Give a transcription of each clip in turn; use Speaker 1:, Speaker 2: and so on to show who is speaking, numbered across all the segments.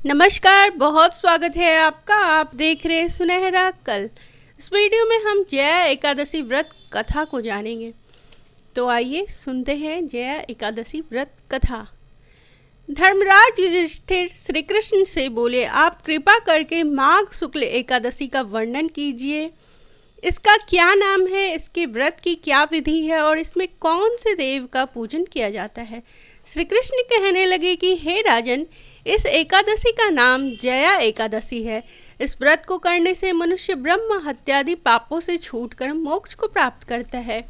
Speaker 1: नमस्कार, बहुत स्वागत है आपका। आप देख रहे हैं सुनहरा कल। इस वीडियो में हम जया एकादशी व्रत कथा को जानेंगे। तो आइए सुनते हैं जया एकादशी व्रत कथा। धर्मराज युधिष्ठिर श्री कृष्ण से बोले, आप कृपा करके माघ शुक्ल एकादशी का वर्णन कीजिए। इसका क्या नाम है, इसके व्रत की क्या विधि है और इसमें कौन से देव का पूजन किया जाता है। श्री कृष्ण कहने लगे कि हे राजन, इस एकादशी का नाम जया एकादशी है। इस व्रत को करने से मनुष्य ब्रह्म हत्यादि पापों से छूटकर मोक्ष को प्राप्त करता है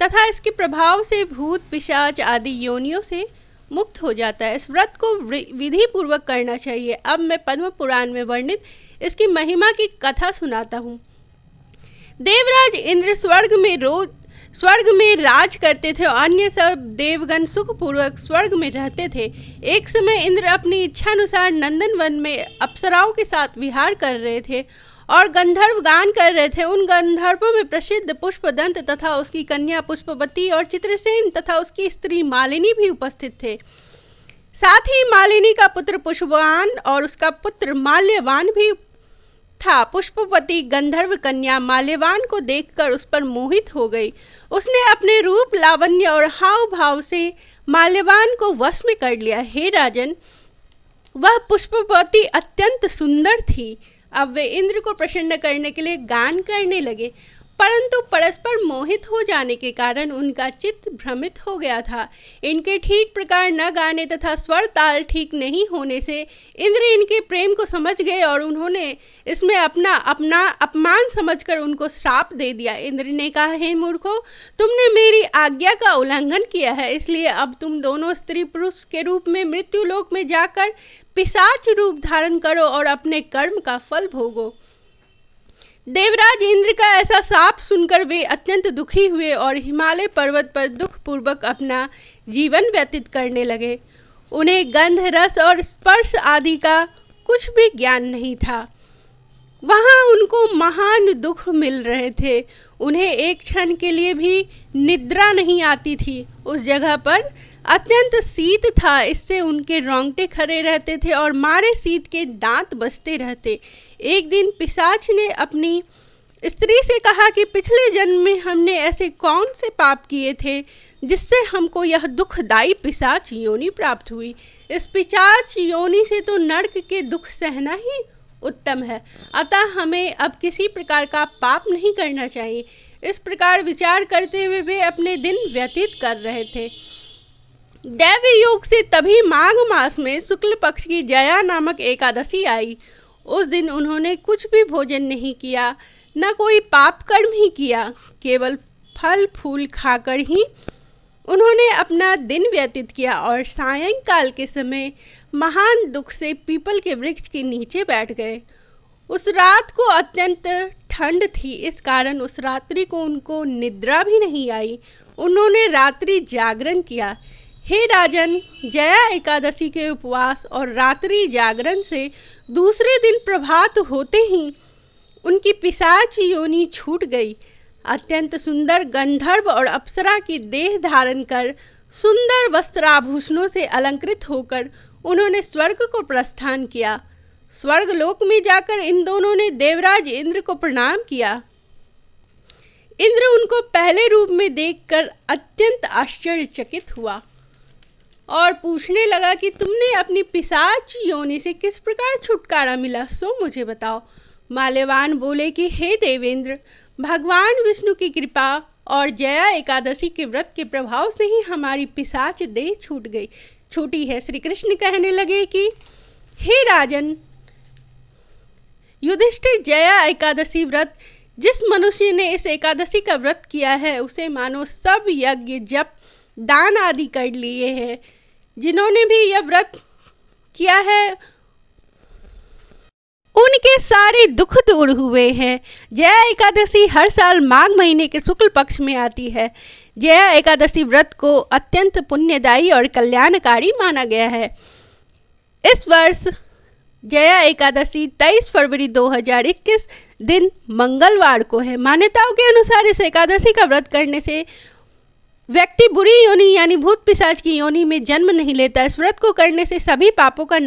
Speaker 1: तथा इसके प्रभाव से भूत पिशाच आदि योनियों से मुक्त हो जाता है। इस व्रत को विधि पूर्वक करना चाहिए। अब मैं पद्म पुराण में वर्णित इसकी महिमा की कथा सुनाता हूँ। देवराज इंद्र स्वर्ग में राज करते थे और अन्य सब देवगण सुखपूर्वक स्वर्ग में रहते थे। एक समय इंद्र अपनी इच्छानुसार नंदन वन में अप्सराओं के साथ विहार कर रहे थे और गंधर्व गान कर रहे थे। उन गंधर्वों में प्रसिद्ध पुष्पदंत तथा उसकी कन्या पुष्पवती और चित्रसेन तथा उसकी स्त्री मालिनी भी उपस्थित थे। साथ ही मालिनी का पुत्र पुष्पवान और उसका पुत्र माल्यवान भी था। पुष्पवती गंधर्व कन्या माल्यवान को देखकर उस पर मोहित हो गई। उसने अपने रूप लावण्य और हाव भाव से माल्यवान को वश में कर लिया। हे राजन, वह पुष्पवती अत्यंत सुंदर थी। अब वे इंद्र को प्रसन्न करने के लिए गान करने लगे, परंतु परस्पर मोहित हो जाने के कारण उनका चित्त भ्रमित हो गया था। इनके ठीक प्रकार न गाने तथा स्वर ताल ठीक नहीं होने से इंद्र इनके प्रेम को समझ गए और उन्होंने इसमें अपना अपमान समझकर उनको श्राप दे दिया। इंद्र ने कहा, हे मूर्खों, तुमने मेरी आज्ञा का उल्लंघन किया है, इसलिए अब तुम दोनों स्त्री पुरुष के रूप में मृत्युलोक में जाकर पिशाच रूप धारण करो और अपने कर्म का फल भोगो। देवराज इंद्र का ऐसा शाप सुनकर वे अत्यंत दुखी हुए और हिमालय पर्वत पर दुखपूर्वक अपना जीवन व्यतीत करने लगे। उन्हें गंध, रस और स्पर्श आदि का कुछ भी ज्ञान नहीं था। वहाँ उनको महान दुख मिल रहे थे। उन्हें एक क्षण के लिए भी निद्रा नहीं आती थी। उस जगह पर अत्यंत शीत था, इससे उनके रोंगटे खड़े रहते थे और मारे शीत के दांत बजते रहते। एक दिन पिशाच ने अपनी स्त्री से कहा कि पिछले जन्म में हमने ऐसे कौन से पाप किए थे जिससे हमको यह दुखदायी पिशाच योनि प्राप्त हुई। इस पिशाच योनि से तो नरक के दुख सहना ही उत्तम है, अतः हमें अब किसी प्रकार का पाप नहीं करना चाहिए। इस प्रकार विचार करते हुए वे अपने दिन व्यतीत कर रहे थे। दैवी योग से तभी माघ मास में शुक्ल पक्ष की जया नामक एकादशी आई। उस दिन उन्होंने कुछ भी भोजन नहीं किया, न कोई पाप कर्म ही किया। केवल फल फूल खाकर ही उन्होंने अपना दिन व्यतीत किया और सायंकाल के समय महान दुख से पीपल के वृक्ष के नीचे बैठ गए। उस रात को अत्यंत ठंड थी, इस कारण उस रात्रि को उनको निद्रा भी नहीं आई। उन्होंने रात्रि जागरण किया। हे राजन, जया एकादशी के उपवास और रात्रि जागरण से दूसरे दिन प्रभात होते ही उनकी पिशाच योनि छूट गई। अत्यंत सुंदर गंधर्व और अप्सरा की देह धारण कर सुंदर वस्त्राभूषणों से अलंकृत होकर उन्होंने स्वर्ग को प्रस्थान किया। स्वर्ग लोक में जाकर इन दोनों ने देवराज इंद्र को प्रणाम किया। इंद्र उनको पहले रूप में देखकर अत्यंत आश्चर्यचकित हुआ और पूछने लगा कि तुमने अपनी पिशाच योनि से किस प्रकार छुटकारा मिला, सो मुझे बताओ। माल्यवान बोले कि हे देवेंद्र, भगवान विष्णु की कृपा और जया एकादशी के व्रत के प्रभाव से ही हमारी पिशाच देह छूटी है। श्री कृष्ण कहने लगे कि हे राजन युधिष्ठिर, जया एकादशी व्रत जिस मनुष्य ने इस एकादशी का व्रत किया है उसे मानो सब यज्ञ जप दान आदि कर लिए हैं। जिन्होंने भी यह व्रत किया है उनके सारे दुख दूर हुए हैं। जया एकादशी हर साल माघ महीने के शुक्ल पक्ष में आती है। जया एकादशी व्रत को अत्यंत पुण्यदायी और कल्याणकारी माना गया है। इस वर्ष जया एकादशी 23 फरवरी 2021 दिन मंगलवार को है। मान्यताओं के अनुसार इस एकादशी का व्रत करने से व्यक्ति बुरी योनि यानी भूत पिशाच की योनि में जन्म नहीं लेता। इस व्रत को करने से सभी पापों का